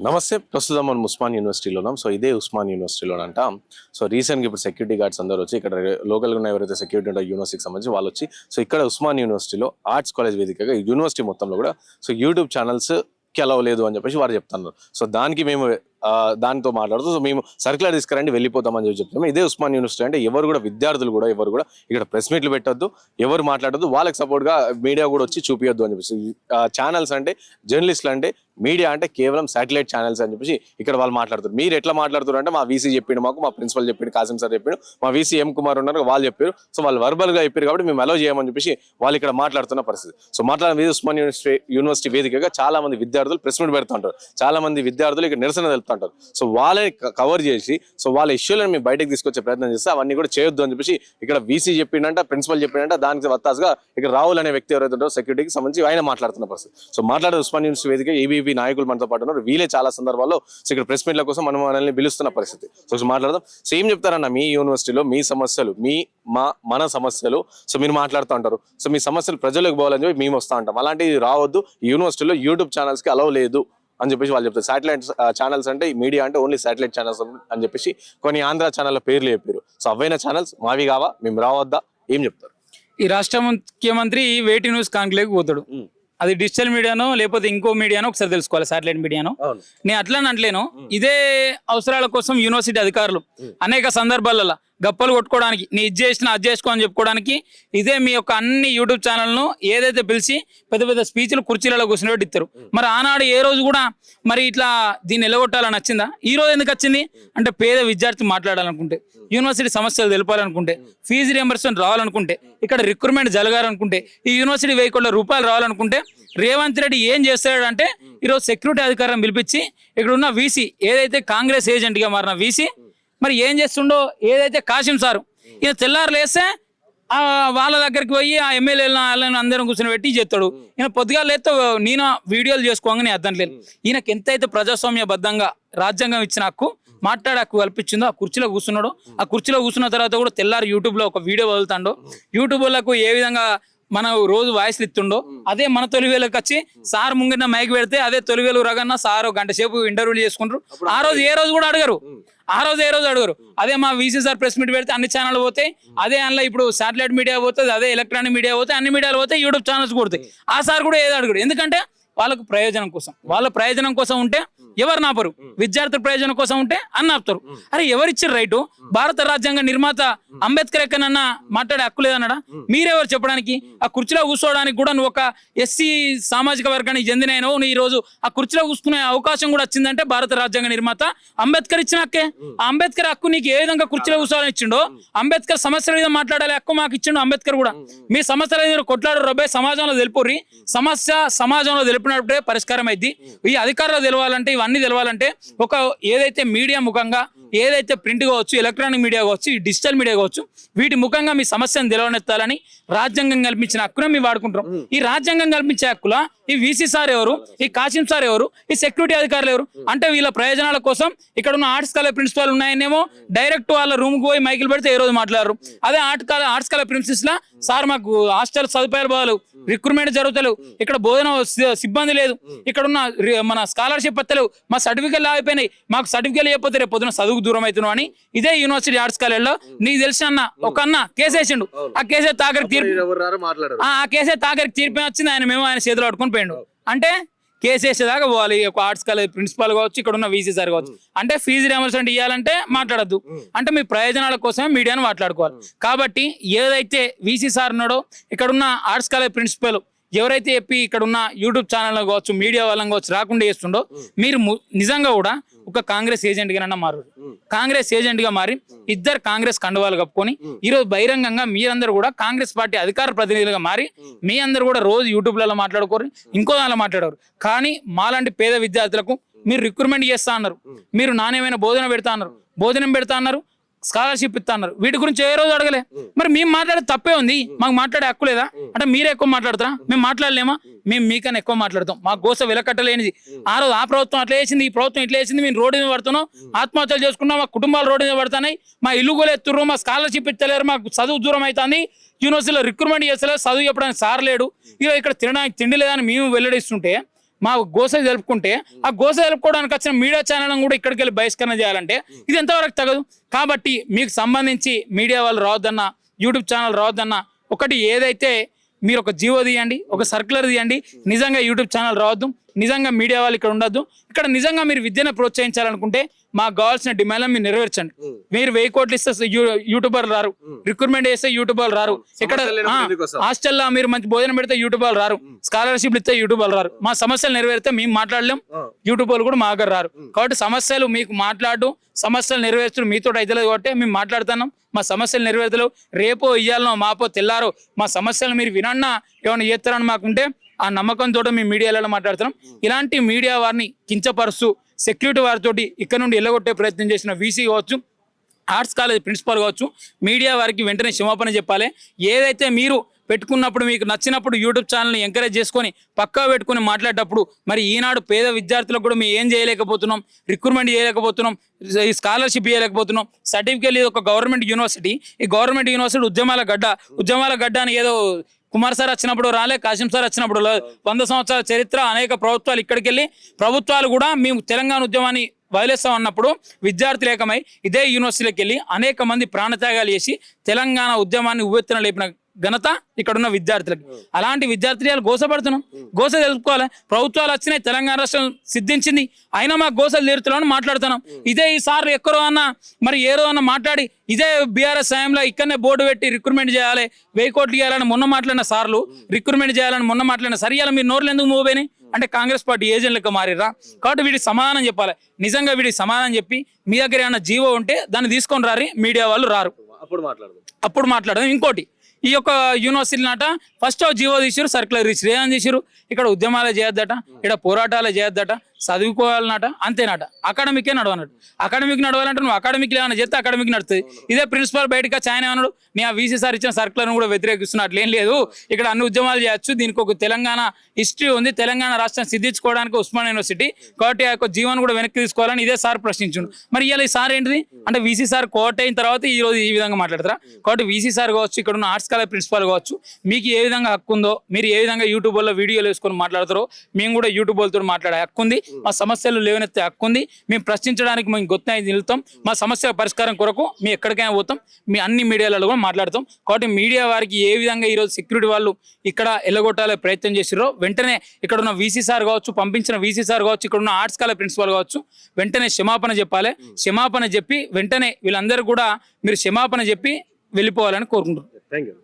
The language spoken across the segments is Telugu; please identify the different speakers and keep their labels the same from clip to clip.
Speaker 1: నమస్తే. ప్రస్తుతం మనం ఉస్మాన్ యూనివర్సిటీలో ఉన్నాం. సో ఇదే ఉస్మాన్ యూనివర్సిటీలో అంట. సో రీసెంట్గా ఇప్పుడు సెక్యూరిటీ గార్డ్స్ అందరూ వచ్చి ఇక్కడ లోకల్గా ఉన్న ఎవరైతే సెక్యూరిటీ ఉంటారో యూనివర్సిటీకి సంబంధించి వాళ్ళు వచ్చి సో ఇక్కడ ఉస్మాన్ యూనివర్సిటీలో ఆర్ట్స్ కాలేజ్ వేదికగా యూనివర్సిటీ మొత్తంలో కూడా సో యూట్యూబ్ ఛానల్స్ అలవ్ లేదు అని చెప్పేసి వారు చెప్తున్నారు. సో దానికి మేము దానితో మాట్లాడుతూ సో మేము సర్క్యులర్ తీసుకురండి వెళ్ళిపోతామని చెప్పి చెప్తాము. ఇదే ఉస్మాన్ యూనివర్సిటీ అంటే ఎవరు కూడా విద్యార్థులు కూడా ఎవరు కూడా ఇక్కడ ప్రెస్ మీట్లు పెట్టొద్దు, ఎవరు మాట్లాడద్దు, వాళ్ళకి సపోర్ట్గా మీడియా కూడా వచ్చి చూపించొద్దు అని చెప్పేసి ఛానల్స్ అంటే జర్నలిస్టులు అంటే మీడియా అంటే కేవలం శాటిలైట్ ఛానల్స్ అని చెప్పేసి ఇక్కడ వాళ్ళు మాట్లాడుతారు. మీరు ఎట్లా మాట్లాడుతారు అంటే మా వీసీ చెప్పిండు, మాకు మా ప్రిన్సిపల్ చెప్పిండు, కాసిం సార్ చెప్పిండు, మా వీసీ ఎం కుమార్ ఉన్నారు వాళ్ళు చెప్పారు. సో వాళ్ళు వర్బల్గా చెప్పారు కాబట్టి మేము అలౌ చేయమని చెప్పేసి వాళ్ళు ఇక్కడ మాట్లాడుతున్న పరిస్థితి. సో మాట్లాడిన ఉస్మాన్ యూనివర్సిటీ వేదికగా చాలా మంది విద్యార్థులు ప్రెస్ మీట్ పెడుతుంటారు, చాలా మంది విద్యార్థులు ఇక్కడ నిరసన తెలుపుతుంటారు. సో వాళ్ళని కవర్ చేసి సో వాళ్ళ ఇష్యూలను మేము బయటకు తీసుకొచ్చే ప్రయత్నం చేస్తే అవన్నీ కూడా చేయొద్దు అని చెప్పేసి ఇక్కడ వీసీ చెప్పిండంట, ప్రిన్సిపల్ చెప్పిండంట. దానికి వత్తాసుగా ఇక్కడ రాహుల్ అనే వ్యక్తి ఎవరైతే ఉంటారో సెక్యూరిటీకి సంబంధించి ఆయన మాట్లాడుతున్న పరిస్థితి. సో మాట్లాడే ఉస్మాన్ యూనివర్సిటీ వేదిక ఏబీవీ నాయకులు మనతో పాటు ఉన్నారు. వీలే చాలా సందర్భాల్లో సో ఇక్కడ ప్రెస్ మీట్ల కోసం మనల్ని పిలుస్తున్న పరిస్థితి. సో మాట్లాడదాం. సో ఏం చెప్తారన్న మీ యూనివర్సిటీలో మీ సమస్యలు మన సమస్యలు సో మీరు మాట్లాడుతూ ఉంటారు. సో మీ సమస్యలు ప్రజలకు పోవాలని చెప్పి మేము వస్తూ ఉంటాం. అలాంటివి రావద్దు, యూనివర్సిటీలో యూట్యూబ్ ఛానల్స్కి అలౌ లేదు అని చెప్పేసి వాళ్ళు చెప్తారు. శాటిలైట్ ఛానల్స్ అంటే మీడియా అంటే ఓన్లీ శాటిలైట్ ఛానల్స్ అని చెప్పేసి కొన్ని ఆంధ్ర ఛానళ్ళ పేర్లు చెప్పారు. సో అవైన ఛానల్స్ మావి కావా, మేము రావద్దా, ఏం చెప్తారు?
Speaker 2: ఈ రాష్ట్ర ముఖ్యమంత్రి వేటి న్యూస్ కాంక్లేవ్కి పోతాడు. అది డిజిటల్ మీడియానో లేకపోతే ఇంకో మీడియానో ఒకసారి తెలుసుకోవాలి, శాటిలైట్ మీడియానో. నేను అట్లా అంటలేను. ఇదే అవసరాల కోసం యూనివర్సిటీ అధికారులు అనేక సందర్భాలలో గప్పలు కొట్టుకోవడానికి నీ ఇది చేసిన అది చేసుకో అని చెప్పుకోవడానికి ఇదే మీ యొక్క అన్ని యూట్యూబ్ ఛానల్ను ఏదైతే పిలిచి పెద్ద పెద్ద స్పీచ్లు కుర్చీలలో కూర్చునేట్టు ఇస్తారు. మరి ఆనాడు ఏ రోజు కూడా మరి ఇట్లా దీన్ని ఎలగొట్టాలని వచ్చిందా? ఈ రోజు ఎందుకు వచ్చింది అంటే పేద విద్యార్థి మాట్లాడాలనుకుంటే, యూనివర్సిటీ సమస్యలు తెలపాలనుకుంటే, ఫీజు రియంబర్స్మెంట్ రావాలనుకుంటే, ఇక్కడ రిక్రూట్మెంట్ జరగాలనుకుంటే, ఈ యూనివర్సిటీ 1000 కోట్ల రూపాయలు రావాలనుకుంటే రేవంత్ రెడ్డి ఏం చేస్తాడు అంటే ఈరోజు సెక్యూరిటీ అధికారం పిలిపించి ఇక్కడ ఉన్న వీసీ ఏదైతే కాంగ్రెస్ ఏజెంట్గా మారిన వీసీ మరి ఏం చేస్తుండో, ఏదైతే కాసిం సారు ఈయన తెల్లారు లేస్తే వాళ్ళ దగ్గరికి పోయి ఆ ఎమ్మెల్యేలను అందరం కూర్చొని పెట్టి చేస్తాడు. ఈయన పొద్దుగా లేస్తే నేను వీడియోలు చేసుకోగానే అర్థం లేదు. ఈయనకి ఎంతైతే ప్రజాస్వామ్యబద్ధంగా రాజ్యాంగం ఇచ్చిన హక్కు మాట్లాడే హక్కు కల్పించిందో ఆ కుర్చీలో కూర్చున్నాడు. ఆ కుర్చీలో కూర్చున్న తర్వాత కూడా తెల్లారు యూట్యూబ్లో ఒక వీడియో వదులుతాడో, యూట్యూబ్ వాళ్ళకు ఏ విధంగా మన రోజు వాయిస్లు ఇస్తుండో అదే మన తొలివేలకు వచ్చి సార్ ముంగిన మైక్ పెడితే అదే తొలివేలు రగన్న సార్ గంట సేపు ఇంటర్వ్యూలు చేసుకుంటారు. ఆ రోజు ఏ రోజు కూడా అడగరు, అదే మా వీసీ సార్ ప్రెస్ మీట్ పెడితే అన్ని ఛానల్ పోతాయి. అదే అందులో ఇప్పుడు శాటిలైట్ మీడియా పోతుంది, అదే ఎలక్ట్రానిక్ మీడియా పోతాయి, అన్ని మీడియాలు పోతాయి, యూట్యూబ్ ఛానల్స్ కొడతాయి. ఆ సార్ కూడా ఏదో అడగడు. ఎందుకంటే వాళ్ళకు ప్రయోజనం కోసం, వాళ్ళ ప్రయోజనం కోసం ఉంటే ఎవరు నాపరు, విద్యార్థుల ప్రయోజనం కోసం ఉంటే అన్న ఆపుతారు. అరే ఎవరిచ్చారు రైటు? భారత రాజ్యాంగ నిర్మాత అంబేద్కర్ ఎక్కడన్నా మాట్లాడే హక్కు లేదన్నాడా? మీరెవరు చెప్పడానికి? ఆ కుర్చీలో కూర్చోవడానికి కూడా నువ్వు ఒక ఎస్సీ సామాజిక వర్గానికి చెందినైనా నువ్వు ఈ రోజు ఆ కుర్చీలో కూర్చునే అవకాశం కూడా వచ్చిందంటే భారత రాజ్యాంగ నిర్మాత అంబేద్కర్ ఇచ్చిన హక్కే. ఆ అంబేద్కర్ హక్కు నీకు ఏ విధంగా కుర్చీలో కూర్చోవాలని ఇచ్చిండో, అంబేద్కర్ సమస్యల మీద మాట్లాడాలి హక్కు మాకు ఇచ్చిండు అంబేద్కర్ కూడా. మీ సమస్యల మీద కొట్లాడు రబ్బే సమాజంలో తెలుపుర్రి, సమస్య సమాజంలో తెలిపినప్పుడే పరిష్కారం అయింది. ఈ అధికారులు తెలవాలంటే ఇవన్నీ తెలవాలంటే ఒక ఏదైతే మీడియా ముఖంగా ఏదైతే ప్రింట్ కావచ్చు, ఎలక్ట్రానిక్ మీడియా కావచ్చు, డిజిటల్ మీడియా కావచ్చు, వీటి ముఖంగా మీ సమస్యను తెలవనెత్తాలని రాజ్యాంగం కల్పించిన హక్కును మేము వాడుకుంటాం. ఈ రాజ్యాంగం కల్పించే హక్కుల ఈ వీసీ సార్ ఎవరు, ఈ కాసిం సార్ ఎవరు, ఈ సెక్యూరిటీ అధికారులు ఎవరు అంటే వీళ్ళ ప్రయోజనాల కోసం ఇక్కడ ఉన్న ఆర్ట్స్ కాలేజ్ ప్రిన్సిపాల్ ఉన్నాయనేమో డైరెక్ట్ వాళ్ళ రూమ్కి పోయి మైకులు పెడితే ఏ రోజు మాట్లాడరు. అదే ఆర్ట్స్ కాలేజ్ ప్రిన్సిపల్స్ లా సార్ మాకు హాస్టల్ సదుపాయాలు బాగాలేవు, రిక్రూట్మెంట్ జరుగుతలేవు, ఇక్కడ బోధన సిబ్బంది లేదు, ఇక్కడ ఉన్న మన స్కాలర్షిప్ పత్తలేవు, మా సర్టిఫికేట్లు ఆగిపోయినాయి, మాకు సర్టిఫికేట్ చెప్పితే రేపు పొద్దున చదువుకు దూరం అవుతున్నావు అని ఇదే యూనివర్సిటీ ఆర్ట్స్ కాలేజ్లో నీకు తెలిసిన అన్న ఒక అన్న కేసేసిండు. ఆ కేసే తాగరికి తీర్పు వచ్చింది. ఆయన చేతిలో పట్టుకొని పోయిండు. అంటే కేసు వేసేదాకా పోవాలి. ఒక ఆర్ట్స్ కాలేజ్ ప్రిన్సిపాల్ కావచ్చు, ఇక్కడ ఉన్న వీసీ సార్ కావచ్చు. అంటే ఫీజు రియంబర్స్మెంట్ ఇవ్వాలంటే మాట్లాడద్దు, అంటే మీ ప్రయోజనాల కోసమే మీడియాను మాట్లాడుకోవాలి. కాబట్టి ఏదైతే వీసీ సార్ ఉన్నాడో ఇక్కడ ఉన్న ఆర్ట్స్ కాలేజ్ ప్రిన్సిపల్ ఎవరైతే చెప్పి ఇక్కడ ఉన్న యూట్యూబ్ ఛానల్ కావచ్చు, మీడియా వాళ్ళని కావచ్చు రాకుండా చేస్తుండో, మీరు నిజంగా కూడా ఒక కాంగ్రెస్ ఏజెంట్ గానన్నా మారు. కాంగ్రెస్ ఏజెంట్ గా మారి ఇద్దరు కాంగ్రెస్ కండువాలు కప్పుకొని ఈరోజు బహిరంగంగా మీరందరూ కూడా కాంగ్రెస్ పార్టీ అధికార ప్రతినిధులుగా మారి మీ అందరూ కూడా రోజు యూట్యూబ్లలో మాట్లాడుకోరు, ఇంకో దానిలో మాట్లాడరు. కానీ మాలాంటి పేద విద్యార్థులకు మీరు రిక్రూట్మెంట్ చేస్తా అన్నారు, మీరు నాణ్యమైన భోజనం పెడతా అన్నారు, భోజనం పెడతా అన్నారు, స్కాలర్షిప్ ఇస్తా అన్నారు. వీటి గురించి ఏ రోజు అడగలే. మరి మేము మాట్లాడే తప్పే ఉంది, మాకు మాట్లాడే హక్కు లేదా? అంటే మీరే ఎక్కువ మాట్లాడతారా? మేము మాట్లాడలేమా? మేము మీకన్నా ఎక్కువ మాట్లాడతాం. మా గోస వెలకట్టలేనిది. ఆ రోజు ఆ ప్రభుత్వం అట్లా వేసింది, ఈ ప్రభుత్వం ఇట్లా వేసింది, మేము రోడ్డు మీద పడుతున్నాం, ఆత్మహత్యలు చేసుకున్నాం, మా కుటుంబాలు రోడ్డు మీద పడుతున్నాయి, మా ఇల్లు కూడా ఎత్తుర్రు, మా స్కాలర్షిప్ ఇస్తలేరు, మాకు చదువు దూరం అవుతుంది, యూనివర్సిటీలో రిక్రూట్మెంట్ చేస్తలేదు, చదువు చెప్పడానికి సార్ లేడు, ఇక ఇక్కడ తినడానికి తిండి లేదని మేము వెల్లడిస్తుంటే మా గోస జరుపుకుంటే ఆ గోస జరుపుకోవడానికి వచ్చిన మీడియా ఛానల్ కూడా ఇక్కడికి వెళ్ళి బహిష్కరణ చేయాలంటే ఇది ఎంతవరకు తగదు. కాబట్టి మీకు సంబంధించి మీడియా వాళ్ళు రావద్దన్నా, యూట్యూబ్ ఛానల్ రావద్దన్నా, ఒకటి ఏదైతే మీరు ఒక జీవో తీయండి, ఒక సర్క్యులర్ తీయండి. నిజంగా యూట్యూబ్ ఛానల్ రావద్దు, నిజంగా మీడియా వాళ్ళు ఇక్కడ ఉండొద్దు. ఇక్కడ నిజంగా మీరు విద్యను ప్రోత్సహించాలనుకుంటే మాకు కావాల్సిన డిమాండ్లను మీరు నెరవేర్చండి. మీరు 1000 కోట్లు ఇస్తే యూట్యూబర్లు రారు, రిక్రూట్మెంట్ చేస్తే యూట్యూబర్లు రారు, ఇక్కడ హాస్టల్లో మీరు మంచి భోజనం పెడితే యూట్యూబర్లు రారు, స్కాలర్షిప్లు ఇస్తే యూట్యూబర్లు రారు. మా సమస్యలు నెరవేరితే మేము మాట్లాడలేం, యూట్యూబర్లు కూడా మా దగ్గర రారు. కాబట్టి సమస్యలు మీకు మాట్లాడు, సమస్యలు నెరవేర్చడం మీతో అయితే కాబట్టి మేము మాట్లాడుతున్నాం. మా సమస్యలు నెరవేర్తలేవు, రేపో ఇయ్యాలనో మాపో తెల్లారో మా సమస్యలు మీరు వినన్నా ఏమైనా చేస్తారని మాకుంటే ఆ నమ్మకంతో మేము మీడియాలో మాట్లాడుతున్నాం. ఇలాంటి మీడియా వారిని కించపరుస్తూ సెక్యూరిటీ వారితోటి ఇక్కడ నుండి ఎల్లగొట్టే ప్రయత్నం చేసిన వీసీ కావచ్చు, ఆర్ట్స్ కాలేజ్ ప్రిన్సిపాల్ కావచ్చు, మీడియా వారికి వెంటనే క్షమాపణ చెప్పాలి. ఏదైతే మీరు పెట్టుకున్నప్పుడు మీకు నచ్చినప్పుడు యూట్యూబ్ ఛానల్ని ఎంకరేజ్ చేసుకొని పక్కా పెట్టుకొని మాట్లాడేటప్పుడు మరి ఈనాడు పేద విద్యార్థులకు కూడా మేము ఏం చేయలేకపోతున్నాం, రిక్రూట్మెంట్ చేయలేకపోతున్నాం, ఈ స్కాలర్షిప్ చేయలేకపోతున్నాం. సర్టిఫికేట్ ఇది ఒక గవర్నమెంట్ యూనివర్సిటీ, ఈ గవర్నమెంట్ యూనివర్సిటీ ఉద్యమాల గడ్డ అని ఏదో కుమార్ సార్ వచ్చినప్పుడు రాలే, కాశీం సార్ వచ్చినప్పుడు 100 సంవత్సరాల చరిత్ర, అనేక ప్రభుత్వాలు ఇక్కడికి వెళ్ళి ప్రభుత్వాలు కూడా మేము తెలంగాణ ఉద్యమాన్ని వదిలేస్తాం అన్నప్పుడు విద్యార్థులు ఏకమై ఇదే యూనివర్సిటీలోకి వెళ్ళి అనేక మంది ప్రాణత్యాగాలు చేసి తెలంగాణ ఉద్యమాన్ని ఉవ్వెత్తున లేపిన ఘనత ఇక్కడ ఉన్న విద్యార్థులకి. అలాంటి విద్యార్థులు గోసపడుతున్నాం, గోస తెలుపుకోవాలి. ప్రభుత్వాలు వచ్చినాయి, తెలంగాణ రాష్ట్రం సిద్ధించింది, అయినా మాకు గోసలు తీరుతున్నామని మాట్లాడుతున్నాం. ఇదే ఈ సార్లు ఎక్కడో అన్న మరి ఏదో అన్న మాట్లాడి ఇదే బీఆర్ఎస్ సాయంలో ఇక్కడనే బోర్డు పెట్టి రిక్రూట్మెంట్ చేయాలి, 1000 కోట్లు చేయాలని మొన్న మాట్లాడిన సార్లు, రిక్రూట్మెంట్ చేయాలని మొన్న మాట్లాడిన సరియాల మీరు నోర్లు ఎందుకు మూవ్ అయినాయి అంటే కాంగ్రెస్ పార్టీ ఏజెంట్ లెక్క మారిరా. కాబట్టి వీడికి సమాధానం చెప్పాలి. నిజంగా వీడికి సమాధానం చెప్పి మీ దగ్గర ఏమైనా జీవో ఉంటే దాన్ని తీసుకొని రారి, మీడియా వాళ్ళు రారు, అప్పుడు మాట్లాడదాం. ఇంకోటి, ఈ యొక్క యూనివర్సిటీ నాట ఫస్ట్ జీవో తీసారు, సర్క్యులర్ తీసారు, ఏమని చేసారు, ఇక్కడ ఉద్యమాలే చేయొద్దట, ఇక్కడ పోరాటాలే చేయొద్దట, చదువుకోవాలన్నట, అంతేనట. అకాడమికే నడవన్నట్టు. అకాడమిక్ నడవాలంటే నువ్వు అకాడమిక్ ఏమైనా చేస్తే అకాడమిక్ నడుతుంది. ఇదే ప్రిన్సిపల్ బయటకు వచ్చి ఆయన అన్నాడు, నీ ఆ వీసీ సార్ ఇచ్చిన సర్క్యులర్ను కూడా వ్యతిరేకిస్తున్నట్లు ఏం లేదు, ఇక్కడ అన్ని ఉద్యమాలు చేయొచ్చు, దీనికి ఒక తెలంగాణ హిస్టరీ ఉంది, తెలంగాణ రాష్ట్రం సిద్ధించుకోవడానికి ఉస్మాన్ యూనివర్సిటీ, కాబట్టి ఆ యొక్క జీవన్ కూడా వెనక్కి తీసుకోవాలని ఇదే సార్ ప్రశ్నించుండు. మరి ఇవాళ ఈ సార్ ఏంటిది అంటే వీసీ సార్ కోర్ట్ అయిన తర్వాత ఈ రోజు ఈ విధంగా మాట్లాడతారా? కాబట్టి వీసీ సార్ కావచ్చు, ఇక్కడ ఉన్న ఆర్ట్స్ కాలేజ్ ప్రిన్సిపాల్ కావచ్చు, మీకు ఏ విధంగా హక్కు ఉందో, మీరు ఏ విధంగా యూట్యూబ్లో వీడియోలు వేసుకొని మాట్లాడతారో మేము కూడా యూట్యూబ్ వాళ్ళతో మాట్లాడే హక్కు ఉంది, మా సమస్యలు లేవనెత్తే హక్కు ఉంది, మేము ప్రశ్నించడానికి మేము గొప్ప నిలుతాం, మా సమస్యల పరిష్కారం కొరకు మేము ఎక్కడికైనా పోతాం, మీ అన్ని మీడియాలలో కూడా మాట్లాడతాం. కాబట్టి మీడియా వారికి ఏ విధంగా ఈరోజు సెక్యూరిటీ వాళ్ళు ఇక్కడ ఎల్లగొట్టాలే ప్రయత్నం చేసిరో వెంటనే ఇక్కడ ఉన్న వీసీ సార్ కావచ్చు, పంపించిన వీసీ సార్ కావచ్చు, ఇక్కడ ఉన్న ఆర్ట్స్ కాలేజ్ ప్రిన్సిపాల్ కావచ్చు, వెంటనే క్షమాపణ చెప్పాలి. క్షమాపణ చెప్పి వెంటనే వీళ్ళందరూ కూడా మీరు క్షమాపణ చెప్పి వెళ్ళిపోవాలని కోరుకుంటున్నాను.
Speaker 1: Thank you.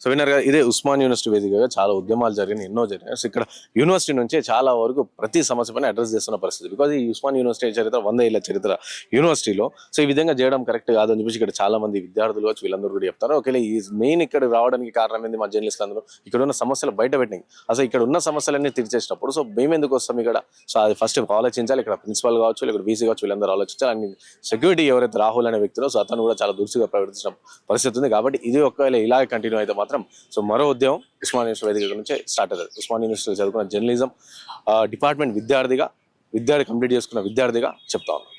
Speaker 1: సో విన్నారు కదా, ఇదే ఉస్మాన్ యూనివర్సిటీ వేదికగా చాలా ఉద్యమాలు జరిగినాయి, ఎన్నో జరిగినాయి. సో ఇక్కడ యూనివర్సిటీ నుంచే చాలా వరకు ప్రతి సమస్య పైన అడ్రస్ చేస్తున్న పరిస్థితి. బికాజ్ ఈ ఉస్మాన్ యూనివర్సిటీ చరిత్ర 100 ఏళ్ల చరిత్ర యూనివర్సిటీలో. సో ఈ విధంగా చేయడం కరెక్ట్ కాదని చెప్పేసి ఇక్కడ చాలా మంది విద్యార్థులు వచ్చి వీళ్ళందరూ కూడా చెప్తారు. ఒకవేళ ఈ మెయిన్ ఇక్కడ రావడానికి కారణం ఏంది, మా జర్నలిస్టులు అందరూ ఇక్కడ ఉన్న సమస్యలు బయట పెట్టినాయి. అసలు ఇక్కడ ఉన్న సమస్యలన్నీ తీర్చేసినప్పుడు సో మేము ఎందుకు వస్తాం ఇక్కడ? సో అది ఫస్ట్ ఆలోచించాలి. ఇక్కడ ప్రిన్సిపల్ కావచ్చు, ఇక్కడ వీసీ కావచ్చు, వీళ్ళందరూ ఆలోచించాలి. అండ్ సెక్యూరిటీ ఎవరైతే రాహుల్ అనే వ్యక్తిలో సో అతను కూడా చాలా దురుసుగా ప్రవర్తించిన పరిస్థితి ఉంది. కాబట్టి ఇది ఒకవేళ ఇలాగే కంటిన్యూ అయితే మాత్రం సో మరో ఉద్యమం ఉస్మాన్ యూనివర్సిటీ వేదిక నుంచే స్టార్ట్ అవుతుంది. ఉస్మాన్ యూనివర్సిటీలో చదువుకున్న జర్నలిజం డిపార్ట్మెంట్ విద్యార్థి కంప్లీట్ చేసుకున్న విద్యార్థిగా చెప్తా ఉన్నాను.